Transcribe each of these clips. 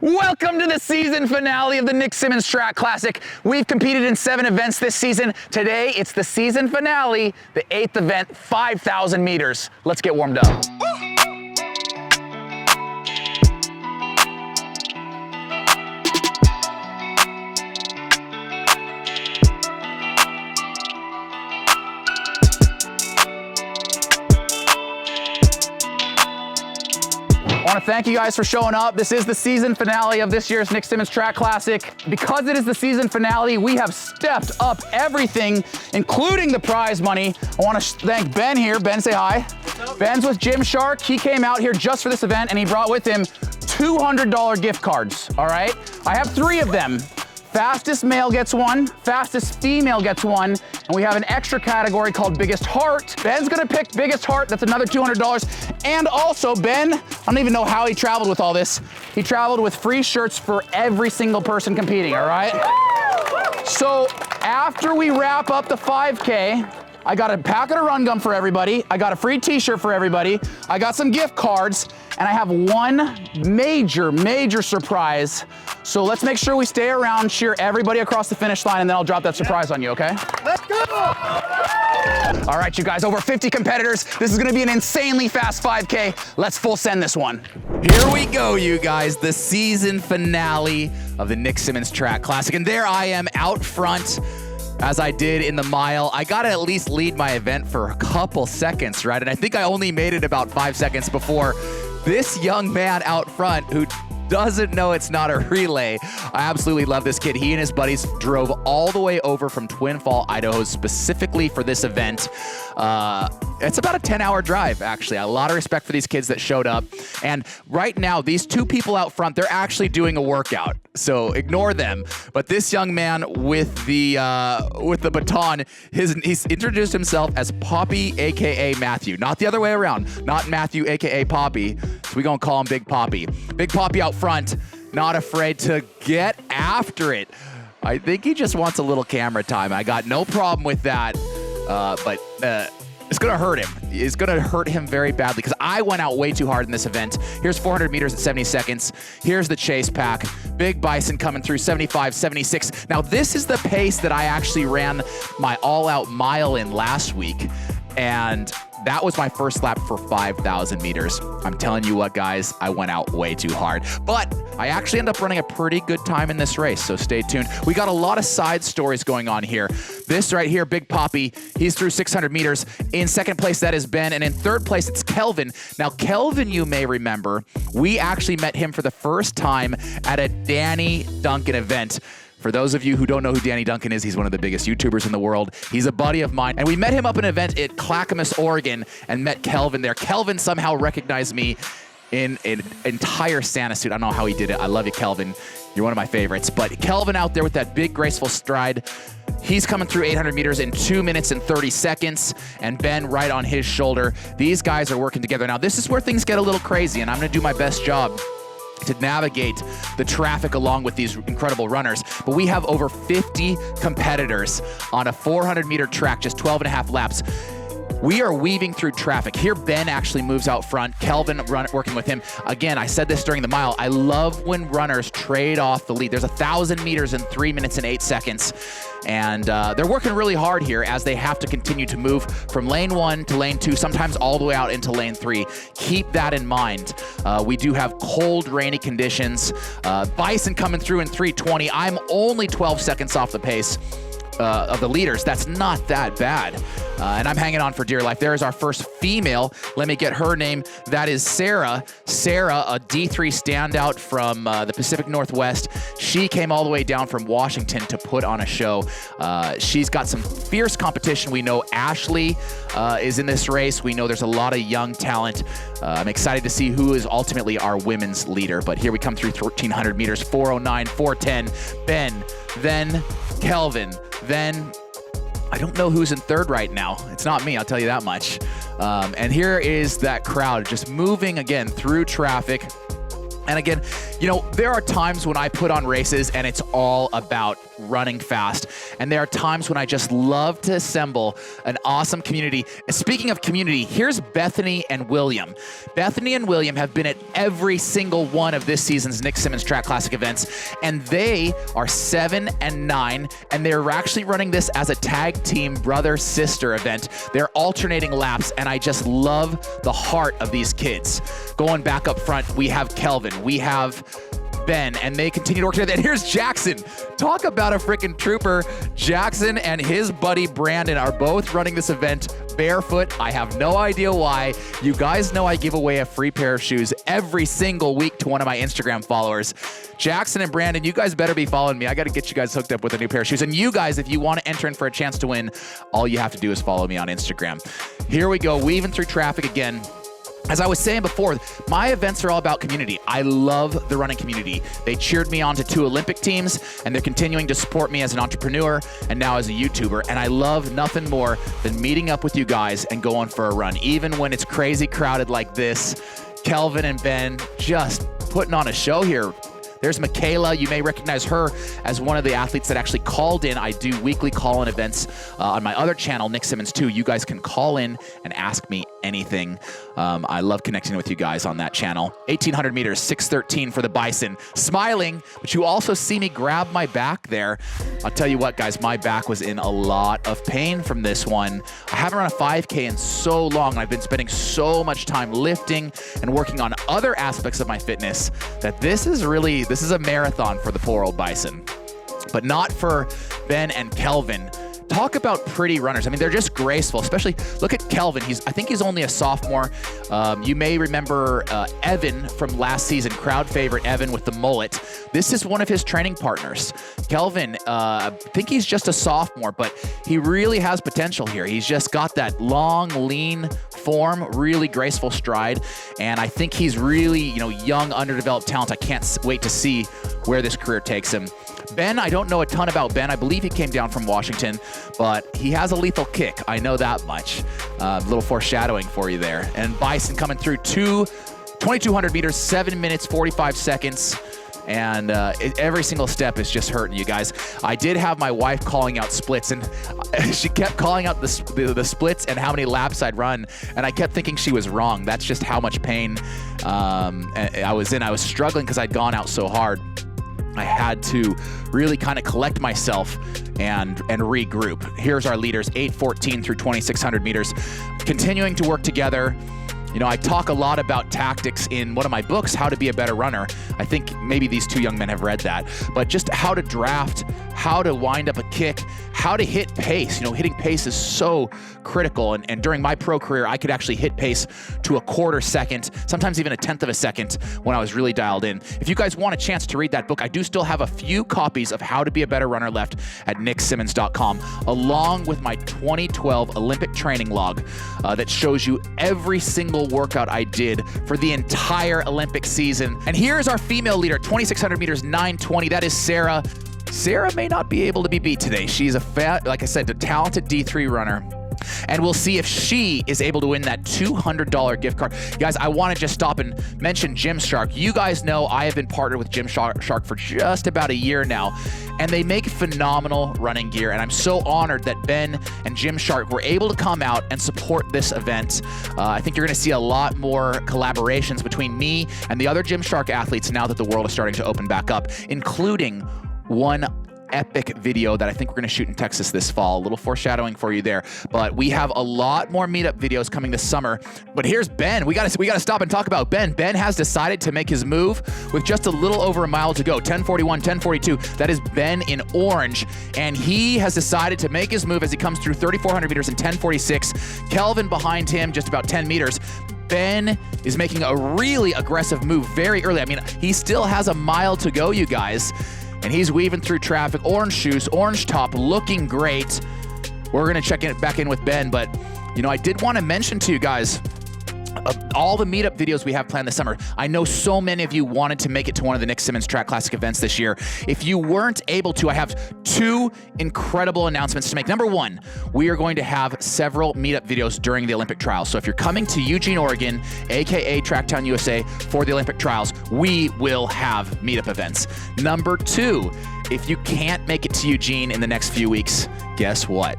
Welcome to the season finale of the Nick Symmonds Track Classic. We've competed in 7 events this season. Today, it's the season finale, the 8th event, 5,000 meters. Let's get warmed up. I want to thank you guys for showing up. This is the season finale of this year's Nick Symmonds Track Classic. Because it is the season finale, we have stepped up everything, including the prize money. I want to thank Ben here. Ben, say hi. Ben's with Gymshark. He came out here just for this event and he brought with him $200 gift cards, all right? I have 3 of them. Fastest male gets 1, fastest female gets 1, and we have an extra category called Biggest Heart. Ben's gonna pick Biggest Heart, that's another $200. And also, Ben, I don't even know how he traveled with all this. He traveled with free shirts for every single person competing, all right? So after we wrap up the 5K, I got a packet of Run Gum for everybody, I got a free t-shirt for everybody, I got some gift cards, and I have one major surprise. So let's make sure we stay around, cheer everybody across the finish line, and then I'll drop that surprise on you, okay? Let's go! All right, you guys, over 50 competitors. This is gonna be an insanely fast 5K. Let's full send this one. Here we go, you guys, the season finale of the Nick Symmonds Track Classic. And there I am out front, as I did in the mile. I gotta at least lead my event for a couple seconds, right? And I think I only made it about 5 seconds before this young man out front who doesn't know it's not a relay. I absolutely love this kid. He and his buddies drove all the way over from Twin Falls, Idaho, specifically for this event. It's about a 10-hour drive, actually. A lot of respect for these kids that showed up. And right now, these 2 people out front, they're actually doing a workout. So ignore them. But this young man with the baton, he's introduced himself as Poppy, AKA Matthew. Not the other way around. Not Matthew, AKA Poppy. So we're gonna call him Big Poppy. Big Poppy out front, not afraid to get after it. I think he just wants a little camera time. I got no problem with that, but it's gonna hurt him. It's gonna hurt him very badly because I went out way too hard in this event. Here's 400 meters at 70 seconds. Here's the chase pack. Big Bison coming through 75, 76. Now this is the pace that I actually ran my all-out mile in last week. And that was my first lap for 5,000 meters. I'm telling you what, guys, I went out way too hard. But I actually ended up running a pretty good time in this race, so stay tuned. We got a lot of side stories going on here. This right here, Big Poppy, he's through 600 meters. In second place, that is Ben. And in third place, it's Kelvin. Now, Kelvin, you may remember, we actually met him for the first time at a Danny Duncan event. For those of you who don't know who Danny Duncan is, he's one of the biggest YouTubers in the world. He's a buddy of mine. And we met him up at an event at Clackamas, Oregon, and met Kelvin there. Kelvin somehow recognized me in an entire Santa suit. I don't know how he did it. I love you, Kelvin. You're one of my favorites. But Kelvin out there with that big, graceful stride. He's coming through 800 meters in 2 minutes and 30 seconds, and Ben right on his shoulder. These guys are working together. Now, this is where things get a little crazy, and I'm gonna do my best job to navigate the traffic along with these incredible runners. But we have over 50 competitors on a 400-meter track, just 12 and a half laps. We are weaving through traffic. Here, Ben actually moves out front. Kelvin working with him. Again, I said this during the mile. I love when runners trade off the lead. There's 1,000 meters in 3 minutes and 8 seconds. And they're working really hard here as they have to continue to move from lane 1 to lane 2, sometimes all the way out into lane 3. Keep that in mind. We do have cold, rainy conditions. Bison coming through in 3:20. I'm only 12 seconds off the pace of the leaders. That's not that bad. And I'm hanging on for dear life. There is our first female. Let me get her name. That is Sarah. Sarah, a D3 standout from the Pacific Northwest. She came all the way down from Washington to put on a show. She's got some fierce competition. We know Ashley is in this race. We know there's a lot of young talent. I'm excited to see who is ultimately our women's leader. But here we come through 1,300 meters, 4:09, 4:10. Ben, then Kelvin, then I don't know who's in third right now. It's not me, I'll tell you that much. And here is that crowd just moving again through traffic. And again, You know, there are times when I put on races and it's all about running fast. And there are times when I just love to assemble an awesome community. And speaking of community, here's Bethany and William. Bethany and William have been at every single one of this season's Nick Symmonds Track Classic events, and they are 7 and 9, and they're actually running this as a tag team brother-sister event. They're alternating laps, and I just love the heart of these kids. Going back up front, we have Kelvin, we have Ben, and they continue to work together. And here's Jackson. Talk about a freaking trooper. Jackson and his buddy Brandon are both running this event barefoot. I have no idea why. You guys know I give away a free pair of shoes every single week to one of my Instagram followers. Jackson and Brandon, you guys better be following me. I got to get you guys hooked up with a new pair of shoes. And you guys, if you want to enter in for a chance to win, all you have to do is follow me on Instagram. Here we go, weaving through traffic again. As I was saying before, my events are all about community. I love the running community. They cheered me on to 2 Olympic teams, and they're continuing to support me as an entrepreneur and now as a YouTuber. And I love nothing more than meeting up with you guys and going for a run. Even when it's crazy crowded like this, Kelvin and Ben just putting on a show here. There's Michaela. You may recognize her as one of the athletes that actually called in. I do weekly call-in events on my other channel, Nick Symmonds 2. You guys can call in and ask me anything. I love connecting with you guys on that channel. 1,800 meters, 6:13 for the Bison. Smiling, but you also see me grab my back there. I'll tell you what, guys, my back was in a lot of pain from this one. I haven't run a 5K in so long, and I've been spending so much time lifting and working on other aspects of my fitness that this is a marathon for the poor old Bison. But not for Ben and Kelvin. Talk about pretty runners. I mean, they're just graceful, especially look at Kelvin. I think he's only a sophomore. You may remember Evan from last season, crowd favorite Evan with the mullet. This is one of his training partners. Kelvin, I think he's just a sophomore, but he really has potential here. He's just got that long, lean form, really graceful stride, and I think he's really, young, underdeveloped talent. I can't wait to see where this career takes him. Ben, I don't know a ton about Ben. I believe he came down from Washington, but he has a lethal kick. I know that much. A little foreshadowing for you there. And Bison coming through 2,200 meters, 7 minutes, 45 seconds. And every single step is just hurting you guys. I did have my wife calling out splits, and she kept calling out the splits and how many laps I'd run, and I kept thinking she was wrong. That's just how much pain I was in. I was struggling because I'd gone out so hard. I had to really kind of collect myself and regroup. Here's our leaders, 8:14 through 2,600 meters, continuing to work together. I talk a lot about tactics in one of my books, How to Be a Better Runner. I think maybe these 2 young men have read that, but just how to draft, how to wind up a kick, how to hit pace. Hitting pace is so critical. And during my pro career, I could actually hit pace to a quarter second, sometimes even a tenth of a second when I was really dialed in. If you guys want a chance to read that book, I do still have a few copies of How to Be a Better Runner left at nicksymmonds.com, along with my 2012 Olympic training log that shows you every single workout I did for the entire Olympic season. And here's our female leader, 2,600 meters, 9:20. That is Sarah. Sarah may not be able to be beat today. She's like I said, a talented D3 runner. And we'll see if she is able to win that $200 gift card. Guys, I want to just stop and mention Gymshark. You guys know I have been partnered with Gymshark for just about a year now, and they make phenomenal running gear. And I'm so honored that Ben and Gymshark were able to come out and support this event. I think you're going to see a lot more collaborations between me and the other Gymshark athletes now that the world is starting to open back up, including one epic video that I think we're going to shoot in Texas this fall. A little foreshadowing for you there, but we have a lot more meetup videos coming this summer. But here's Ben. We got to stop and talk about Ben. Ben has decided to make his move with just a little over a mile to go. 10:41, 10:42. That is Ben in orange, and he has decided to make his move as he comes through 3,400 meters in 10:46. Kelvin behind him, just about 10 meters. Ben is making a really aggressive move very early. I mean, he still has a mile to go, you guys. And he's weaving through traffic. Orange shoes, orange top, looking great. We're going to check back in with Ben. But, I did want to mention to you guys, all the meetup videos we have planned this summer. I know so many of you wanted to make it to one of the Nick Symmonds Track Classic events this year. If you weren't able to, I have 2 incredible announcements to make. Number 1, we are going to have several meetup videos during the Olympic trials. So if you're coming to Eugene, Oregon, aka Tracktown, USA, for the Olympic trials, we will have meetup events. Number 2, if you can't make it to Eugene in the next few weeks, guess what?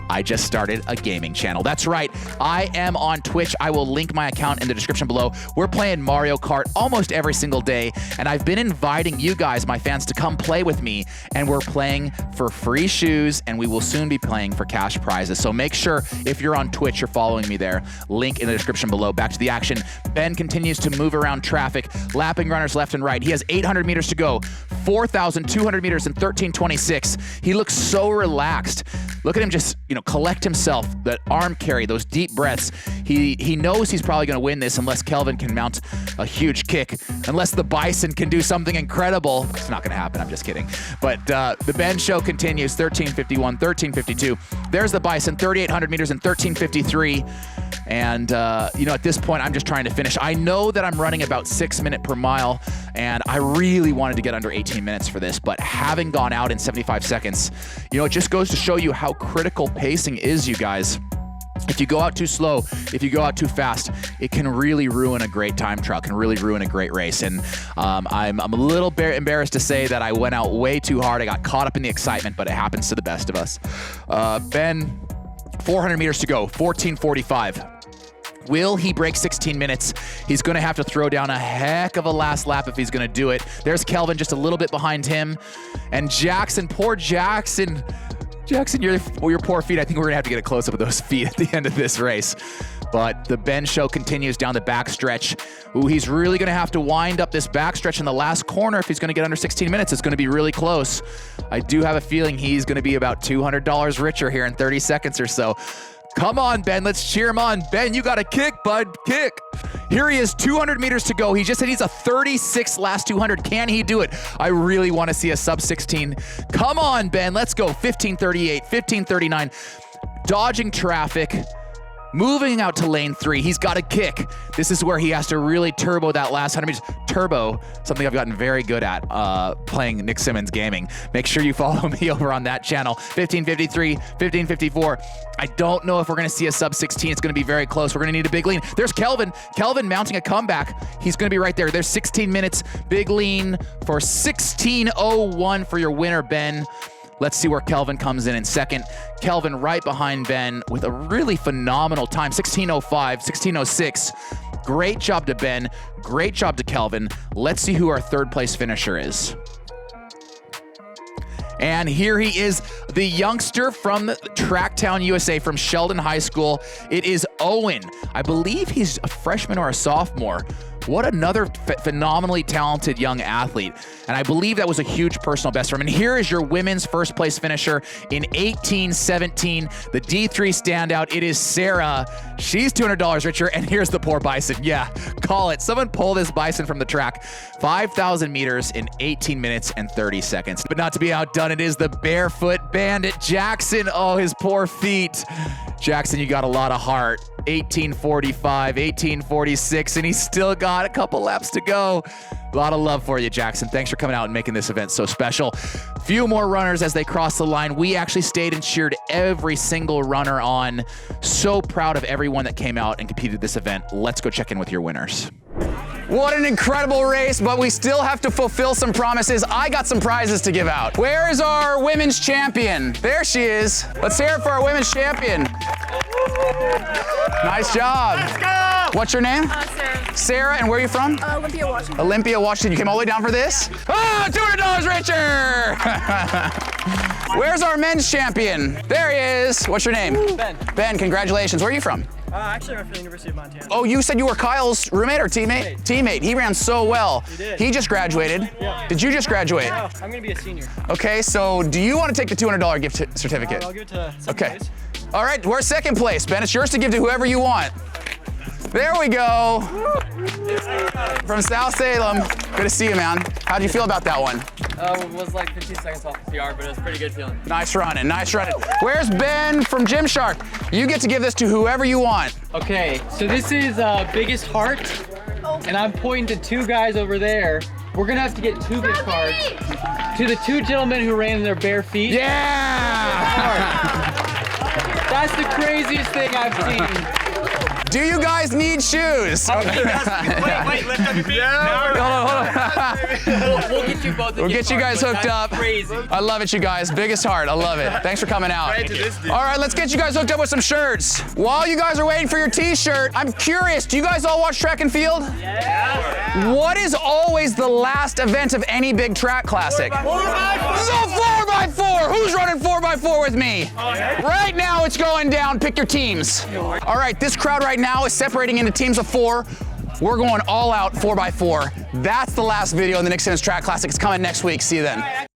I just started a gaming channel. That's right, I am on Twitch. I will link my account in the description below. We're playing Mario Kart almost every single day, and I've been inviting you guys, my fans, to come play with me, and we're playing for free shoes, and we will soon be playing for cash prizes. So make sure, if you're on Twitch, you're following me there. Link in the description below. Back to the action. Ben continues to move around traffic, lapping runners left and right. He has 800 meters to go, 4,200 meters in 13:26. He looks so relaxed. Look at him just, collect himself, that arm carry, those deep breaths. He knows he's probably going to win this unless Kelvin can mount a huge kick, unless the Bison can do something incredible. It's not going to happen. I'm just kidding. But the Ben show continues. 13:51, 13:52. There's the Bison, 3,800 meters in 13:53. And, at this point, I'm just trying to finish. I know that I'm running about 6 minutes per mile, and I really wanted to get under 18 minutes for this, but having gone out in 75 seconds, it just goes to show you how critical pacing is, you guys. If you go out too slow, if you go out too fast, it can really ruin a great time trial, can really ruin a great race. And I'm a little embarrassed to say that I went out way too hard. I got caught up in the excitement, but it happens to the best of us. Ben, 400 meters to go, 14:45. Will he break 16 minutes? He's going to have to throw down a heck of a last lap if he's going to do it. There's Kelvin just a little bit behind him. And Jackson, poor Jackson. Jackson, your poor feet. I think we're going to have to get a close-up of those feet at the end of this race. But the Ben show continues down the backstretch. Ooh, he's really going to have to wind up this backstretch in the last corner if he's going to get under 16 minutes. It's going to be really close. I do have a feeling he's going to be about $200 richer here in 30 seconds or so. Come on, Ben. Let's cheer him on. Ben, you got a kick, bud. Kick. Here he is, 200 meters to go. He just said he's a 36 last 200. Can he do it? I really want to see a sub 16. Come on, Ben. Let's go. 15:38, 15:39. Dodging traffic. Moving out to lane 3. He's got a kick. This is where he has to really turbo that last 100 meters. Turbo, something I've gotten very good at playing Nick Symmonds Gaming. Make sure you follow me over on that channel. 15:53, 15:54. I don't know if we're going to see a sub 16. It's going to be very close. We're going to need a big lean. There's Kelvin. Kelvin mounting a comeback. He's going to be right there. There's 16 minutes. Big lean for 16:01 for your winner, Ben. Let's see where Kelvin comes in second. Kelvin right behind Ben with a really phenomenal time, 16:05, 16:06. Great job to Ben. Great job to Kelvin. Let's see who our third place finisher is. And here he is, the youngster from Tracktown, USA, from Sheldon High School. It is Owen. I believe he's a freshman or a sophomore. What another phenomenally talented young athlete. And I believe that was a huge personal best for him. And here is your women's first place finisher in 18:17, the D3 standout. It is Sarah. She's $200 richer. And here's the poor Bison. Yeah, call it. Someone pull this Bison from the track. 5,000 meters in 18 minutes and 30 seconds. But not to be outdone, it is the barefoot bandit, Jackson. Oh, his poor feet. Jackson, you got a lot of heart. 18:45, 18:46, and he's still got a couple laps to go. A lot of love for you, Jackson. Thanks for coming out and making this event so special. Few more runners as they cross the line. We actually stayed and cheered every single runner on. So proud of everyone that came out and competed this event. Let's go check in with your winners. What an incredible race, but we still have to fulfill some promises. I got some prizes to give out. Where is our women's champion? There she is. Let's hear it for our women's champion. Nice job. Let's go! What's your name? Sarah. Sarah, and where are you from? Olympia, Washington. Olympia, Washington. You came all the way down for this? Oh, $200 richer! Where's our men's champion? There he is. What's your name? Ben. Ben, congratulations. Where are you from? Actually, I went for the University of Montana. Oh, you said you were Kyle's roommate or teammate? Teammate. He ran so well. He did. He just graduated. Yeah. Did you just graduate? No, I'm going to be a senior. Okay, so do you want to take the $200 gift certificate? I'll give it to second Okay. place. All right, we're second place, Ben. It's yours to give to whoever you want. There we go. From South Salem. Good to see you, man. How'd you feel about that one? It was like 15 seconds off the PR, but it was pretty good feeling. Nice running, nice running. Where's Ben from Gymshark? You get to give this to whoever you want. Okay, so this is biggest heart, and I'm pointing to two guys over there. We're gonna have to get two gift cards to the two gentlemen who ran in their bare feet. Yeah! That's the craziest thing I've seen. Do you guys need shoes? Wait, lift up your feet. Hold on. We'll get you both. We'll get you guys hooked up. Crazy. I love it, you guys. Biggest heart. I love it. Thanks for coming out. All right, let's get you guys hooked up with some shirts. While you guys are waiting for your t-shirt, I'm curious, do you guys all watch track and field? Yeah. What is always the last event of any big track classic? 4x4. So 4x4. Who's running 4x4 with me? Right now it's going down. Pick your teams. All right, this crowd right now is separating into teams of 4. We're going all out 4x4. That's the last video in the Nick Symmonds Track Classic. It's coming next week. See you then.